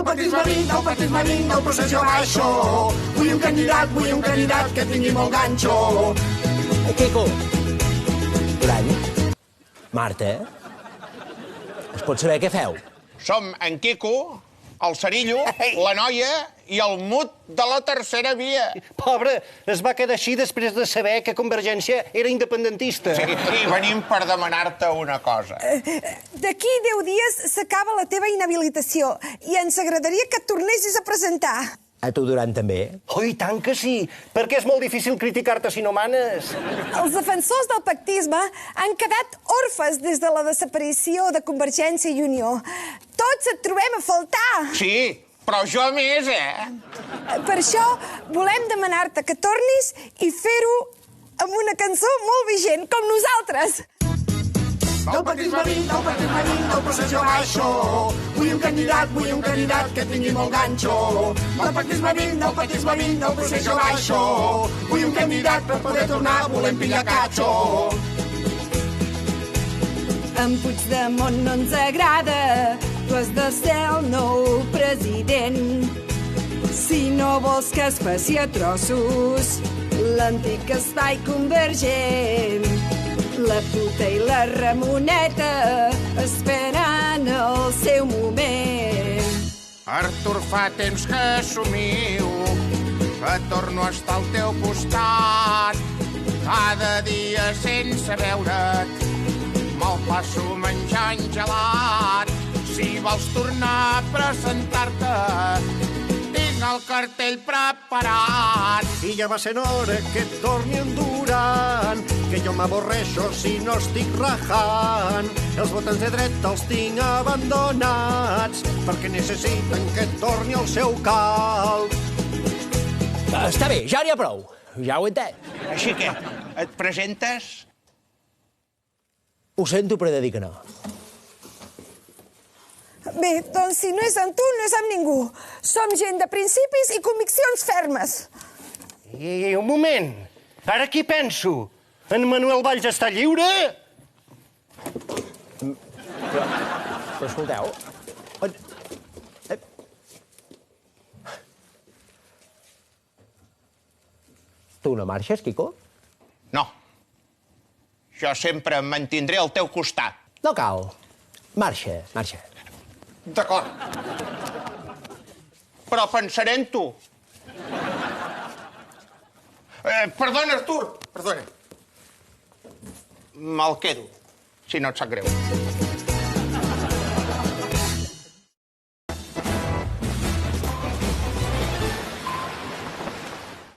Del pactisme vinc, del pactisme vinc, del procés jo baixo. Vull un candidat que tingui molt ganxo. Quico. Duran. Marta. Es pot saber què feu? Som en Quico, el Cerillo, la noia i el mut de la tercera via. Pobre, es va quedar així després de saber que Convergència era independentista. Sí, i venim per demanar-te una cosa. D'aquí 10 dies s'acaba la teva inhabilitació i ens agradaria que et tornessis a presentar. A tu, Duran, també? Oh, i tant que sí, perquè és molt difícil criticar-te si no manes. Els defensors del pactisme han quedat orfes des de la desaparició de Convergència i Unió. Tots et trobem a faltar. Sí, però jo més, Per això volem demanar-te que tornis i fer-ho amb una cançó molt vigent, com nosaltres. Del pactisme vinc, del procés jo baixo. Vull un candidat que tingui molt ganxo. Del pactisme vinc, del procés jo baixo. Vull un candidat per poder tornar, volem pillar catxo. En Puigdemont no ens agrada, tu has de ser el nou president. Si no vols que es faci a trossos l'antic espai convergent. La puta i la Ramoneta esperen el seu moment. Artur, fa temps que somio que torno a estar al teu costat. Cada dia sense veure't me'l passo menjant gelat. Si vols tornar a presentar-te, tinc el cartell preparat. I ja va sent hora que torni en Duran, que jo m'avorreixo si no estic rajant. Els votants de dreta els tinc abandonats, perquè necessiten que torni al seu cal. Està bé, ja n'hi ha prou. Ja ho he entès. Així que, et presentes? Ho sento, però he de dir que no. Bé, doncs si no és amb tu, no és amb ningú. Som gent de principis i conviccions fermes. I un moment, ara qui penso? En Manuel Valls està lliure? Però escolteu... Tu no marxes, Quico? No. Jo sempre em mantindré al teu costat. No cal. Marxa, marxa. D'acord. Però pensaré en tu. Perdona, Artur. Perdona. Me'l quedo, si no et sap greu.